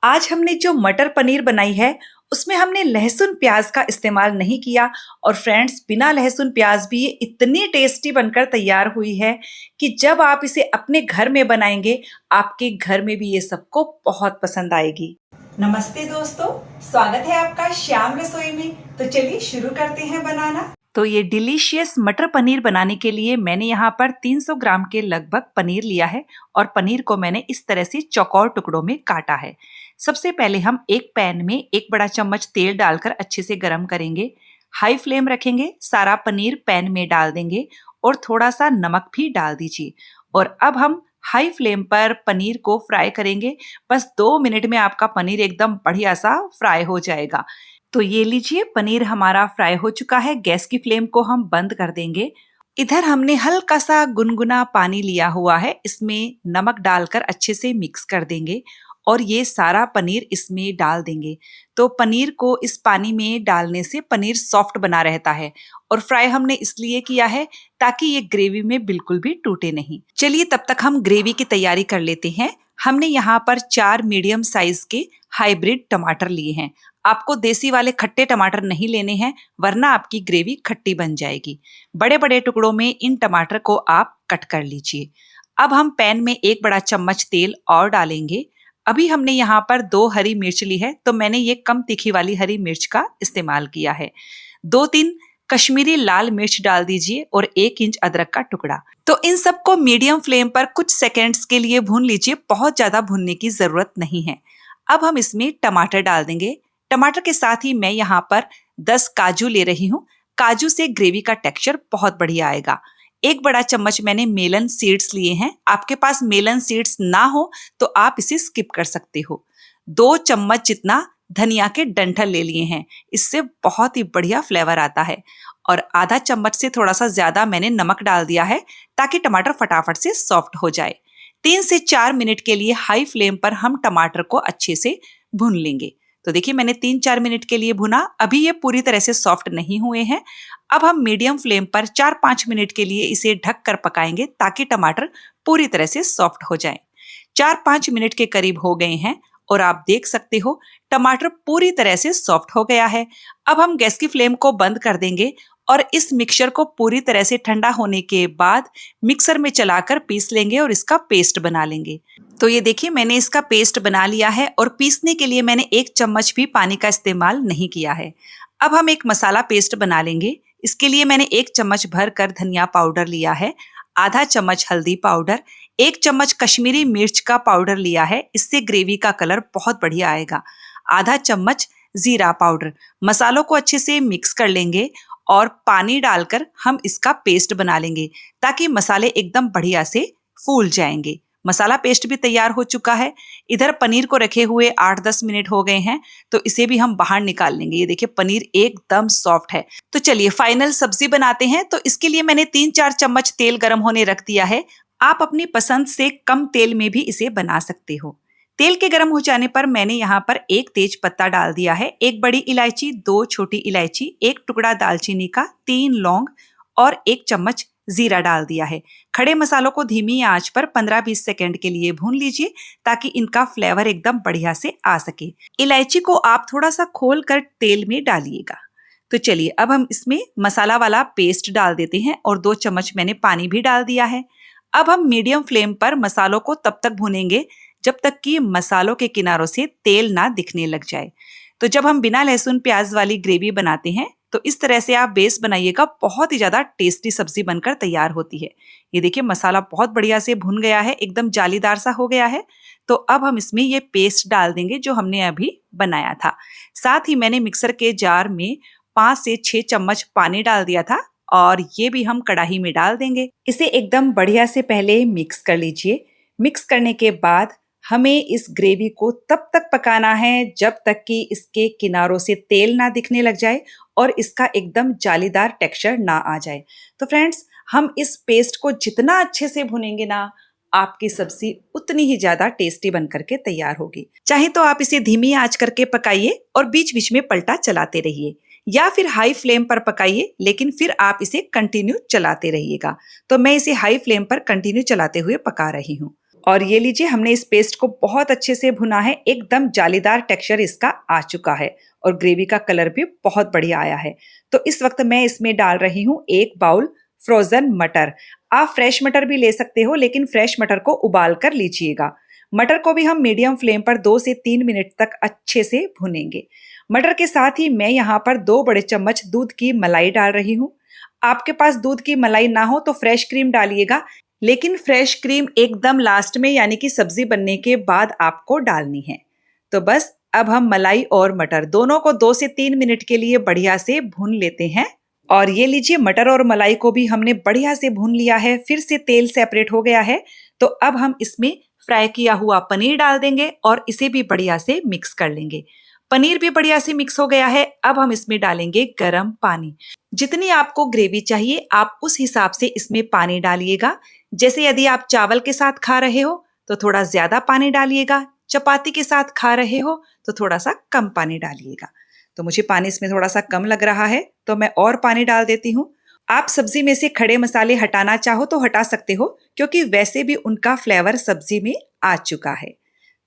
आज हमने जो मटर पनीर बनाई है उसमें हमने लहसुन प्याज का इस्तेमाल नहीं किया। और फ्रेंड्स, बिना लहसुन प्याज भी ये इतनी टेस्टी बनकर तैयार हुई है कि जब आप इसे अपने घर में बनाएंगे आपके घर में भी ये सबको बहुत पसंद आएगी। नमस्ते दोस्तों, स्वागत है आपका श्याम रसोई में। तो चलिए शुरू करते हैं बनाना। तो ये डिलीशियस मटर पनीर बनाने के लिए मैंने यहाँ पर 300 ग्राम के लगभग पनीर लिया है और पनीर को मैंने इस तरह से चौकोर टुकड़ों में काटा है। सबसे पहले हम एक पैन में 1 बड़ा चम्मच तेल डालकर अच्छे से गरम करेंगे। हाई फ्लेम रखेंगे, सारा पनीर पैन में डाल देंगे और थोड़ा सा नमक भी डाल दीजिए। और अब हम हाई फ्लेम पर पनीर को फ्राई करेंगे। बस 2 मिनट में आपका पनीर एकदम बढ़िया सा फ्राई हो जाएगा। तो ये लीजिए, पनीर हमारा फ्राई हो चुका है। गैस की फ्लेम को हम बंद कर देंगे। इधर हमने हल्का सा गुनगुना पानी लिया हुआ है, इसमें नमक डालकर अच्छे से मिक्स कर देंगे और ये सारा पनीर इसमें डाल देंगे। तो पनीर को इस पानी में डालने से पनीर सॉफ्ट बना रहता है और फ्राई हमने इसलिए किया है ताकि ये ग्रेवी में बिल्कुल भी टूटे नहीं। चलिए तब तक हम ग्रेवी की तैयारी कर लेते हैं। हमने यहाँ पर 4 मीडियम साइज के हाइब्रिड टमाटर लिए हैं। आपको देसी वाले खट्टे टमाटर नहीं लेने हैं, वरना आपकी ग्रेवी खट्टी बन जाएगी। बड़े बड़े टुकड़ों में इन टमाटर को आप कट कर लीजिए। अब हम पैन में 1 बड़ा चम्मच तेल और डालेंगे। अभी हमने यहाँ पर 2 हरी मिर्च ली है, तो मैंने ये कम तीखी वाली हरी मिर्च का इस्तेमाल किया है। 2-3 कश्मीरी लाल मिर्च डाल दीजिए और 1 इंच अदरक का टुकड़ा। तो इन सबको मीडियम फ्लेम पर कुछ सेकेंड्स के लिए भून लीजिए, बहुत ज्यादा भूनने की जरूरत नहीं है। अब हम इसमें टमाटर डाल देंगे। टमाटर के साथ ही मैं यहाँ पर 10 काजू ले रही हूँ। काजू से ग्रेवी का टेक्सचर बहुत बढ़िया आएगा। 1 बड़ा चम्मच मैंने मेलन सीड्स लिए हैं। आपके पास मेलन सीड्स ना हो तो आप इसे स्किप कर सकते हो। 2 चम्मच जितना धनिया के डंठल ले लिए हैं, इससे बहुत ही बढ़िया फ्लेवर आता है। और आधा चम्मच से थोड़ा सा ज्यादा मैंने नमक डाल दिया है ताकि टमाटर फटाफट से सॉफ्ट हो जाए। 3 से 4 मिनट के लिए हाई फ्लेम पर हम टमाटर को अच्छे से भून लेंगे। तो देखिए, मैंने 3-4 मिनट के लिए भुना। अभी ये पूरी तरह से सॉफ्ट नहीं हुए हैं। अब हम मीडियम फ्लेम पर 4-5 मिनट के लिए इसे ढक कर पकाएंगे ताकि टमाटर पूरी तरह से सॉफ्ट हो जाए। 4-5 मिनट के करीब हो गए हैं और आप देख सकते हो टमाटर पूरी तरह से सॉफ्ट हो गया है। अब हम गैस की फ्लेम को बंद कर देंगे और इस मिक्सचर को पूरी तरह से ठंडा होने के बाद मिक्सर में चलाकर पीस लेंगे और इसका पेस्ट बना लेंगे। तो ये देखिए, मैंने इसका पेस्ट बना लिया है और पीसने के लिए मैंने 1 चम्मच भी पानी का इस्तेमाल नहीं किया है। अब हम एक मसाला पेस्ट बना लेंगे। इसके लिए मैंने 1 चम्मच भर कर धनिया पाउडर लिया है, आधा चम्मच हल्दी पाउडर, 1 चम्मच कश्मीरी मिर्च का पाउडर लिया है, इससे ग्रेवी का कलर बहुत बढ़िया आएगा, आधा चम्मच जीरा पाउडर। मसालों को अच्छे से मिक्स कर लेंगे और पानी डालकर हम इसका पेस्ट बना लेंगे ताकि मसाले एकदम बढ़िया से फूल जाएंगे। मसाला पेस्ट भी तैयार हो चुका है। इधर पनीर को रखे हुए 8-10 मिनट हो गए हैं, तो इसे भी हम बाहर निकाल लेंगे। ये देखिए, पनीर एकदम सॉफ्ट है। तो चलिए फाइनल सब्जी बनाते हैं। तो इसके लिए मैंने 3-4 चम्मच तेल गर्म होने रख दिया है। आप अपनी पसंद से कम तेल में भी इसे बना सकते हो। तेल के गर्म हो जाने पर मैंने यहाँ पर 1 तेज पत्ता डाल दिया है, 1 बड़ी इलायची, 2 छोटी इलायची, 1 टुकड़ा दालचीनी का, 3 लौंग और 1 चम्मच जीरा डाल दिया है। खड़े मसालों को धीमी आंच पर 15-20 सेकंड के लिए भून लीजिए ताकि इनका फ्लेवर एकदम बढ़िया से आ सके। इलायची को आप थोड़ा सा खोल कर तेल में डालिएगा। तो चलिए अब हम इसमें मसाला वाला पेस्ट डाल देते हैं और 2 चम्मच मैंने पानी भी डाल दिया है। अब हम मीडियम फ्लेम पर मसालों को तब तक भूनेंगे जब तक कि मसालों के किनारों से तेल ना दिखने लग जाए। तो जब हम बिना लहसुन प्याज वाली ग्रेवी बनाते हैं तो इस तरह से आप बेस बनाइएगा, बहुत ही ज्यादा टेस्टी सब्जी बनकर तैयार होती है। ये देखिए, मसाला बहुत बढ़िया से भुन गया है, एकदम जालीदार सा हो गया है। तो अब हम इसमें ये पेस्ट डाल देंगे जो हमने अभी बनाया था। साथ ही मैंने मिक्सर के जार में 5 से 6 चम्मच पानी डाल दिया था और ये भी हम कढ़ाई में डाल देंगे। इसे एकदम बढ़िया से पहले मिक्स कर लीजिए। मिक्स करने के बाद हमें इस ग्रेवी को तब तक पकाना है जब तक कि इसके किनारों से तेल ना दिखने लग जाए और इसका एकदम जालीदार टेक्सचर ना आ जाए। तो फ्रेंड्स, हम इस पेस्ट को जितना अच्छे से भुनेंगे ना, आपकी सब्जी उतनी ही ज्यादा टेस्टी बन करके तैयार होगी। चाहे तो आप इसे धीमी आंच करके पकाइए और बीच बीच में पलटा चलाते रहिए, या फिर हाई फ्लेम पर पकाइए, लेकिन फिर आप इसे कंटिन्यू चलाते रहिएगा। तो मैं इसे हाई फ्लेम पर कंटिन्यू चलाते हुए पका रही हूँ। और ये लीजिए हमने इस पेस्ट को बहुत अच्छे से भुना है, एकदम जालीदार टेक्सचर इसका आ चुका है और ग्रेवी का कलर भी बहुत बढ़िया आया है। तो इस वक्त मैं इसमें डाल रही हूँ 1 बाउल फ्रोजन मटर। आप फ्रेश मटर भी ले सकते हो, लेकिन फ्रेश मटर को उबाल कर लीजिएगा। मटर को भी हम मीडियम फ्लेम पर 2 से 3 मिनट तक अच्छे से भुनेंगे। मटर के साथ ही मैं यहाँ पर 2 बड़े चम्मच दूध की मलाई डाल रही हूँ। आपके पास दूध की मलाई ना हो तो फ्रेश क्रीम डालिएगा, लेकिन फ्रेश क्रीम एकदम लास्ट में यानी कि सब्जी बनने के बाद आपको डालनी है। तो बस अब हम मलाई और मटर दोनों को 2 से 3 मिनट के लिए बढ़िया से भून लेते हैं। और ये लीजिए मटर और मलाई को भी हमने बढ़िया से भून लिया है, फिर से तेल सेपरेट हो गया है। तो अब हम इसमें फ्राई किया हुआ पनीर डाल देंगे और इसे भी बढ़िया से मिक्स कर लेंगे। पनीर भी बढ़िया से मिक्स हो गया है। अब हम इसमें डालेंगे गर्म पानी। जितनी आपको ग्रेवी चाहिए आप उस हिसाब से इसमें पानी डालिएगा। जैसे यदि आप चावल के साथ खा रहे हो तो थोड़ा ज्यादा पानी डालिएगा, चपाती के साथ खा रहे हो तो थोड़ा सा कम पानी डालिएगा। तो मुझे पानी इसमें थोड़ा सा कम लग रहा है तो मैं और पानी डाल देती हूँ। आप सब्जी में से खड़े मसाले हटाना चाहो तो हटा सकते हो, क्योंकि वैसे भी उनका फ्लेवर सब्जी में आ चुका है।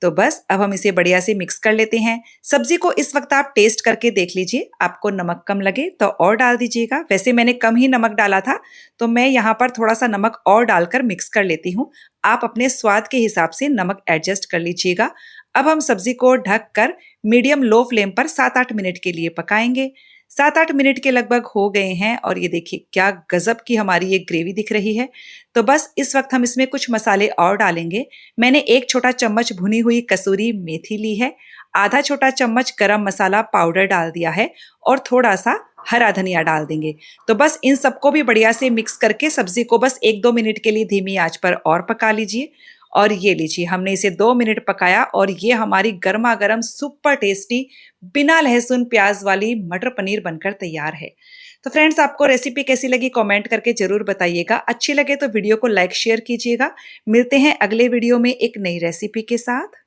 तो बस अब हम इसे बढ़िया से मिक्स कर लेते हैं। सब्जी को इस वक्त आप टेस्ट करके देख लीजिए, आपको नमक कम लगे तो और डाल दीजिएगा। वैसे मैंने कम ही नमक डाला था तो मैं यहाँ पर थोड़ा सा नमक और डालकर मिक्स कर लेती हूँ। आप अपने स्वाद के हिसाब से नमक एडजस्ट कर लीजिएगा। अब हम सब्जी को ढक कर मीडियम लो फ्लेम पर 7-8 मिनट के लिए पकाएंगे। 7-8 मिनट के लगभग हो गए हैं और ये देखिए क्या गजब की हमारी ये ग्रेवी दिख रही है। तो बस इस वक्त हम इसमें कुछ मसाले और डालेंगे। मैंने 1 छोटा चम्मच भुनी हुई कसूरी मेथी ली है, आधा छोटा चम्मच गरम मसाला पाउडर डाल दिया है और थोड़ा सा हरा धनिया डाल देंगे। तो बस इन सबको भी बढ़िया से मिक्स करके सब्जी को बस 1-2 मिनट के लिए धीमी आंच पर और पका लीजिए। और ये लीजिए हमने इसे 2 मिनट पकाया और ये हमारी गर्मा गर्म सुपर टेस्टी बिना लहसुन प्याज वाली मटर पनीर बनकर तैयार है। तो फ्रेंड्स आपको रेसिपी कैसी लगी कमेंट करके जरूर बताइएगा। अच्छी लगे तो वीडियो को लाइक शेयर कीजिएगा। मिलते हैं अगले वीडियो में एक नई रेसिपी के साथ।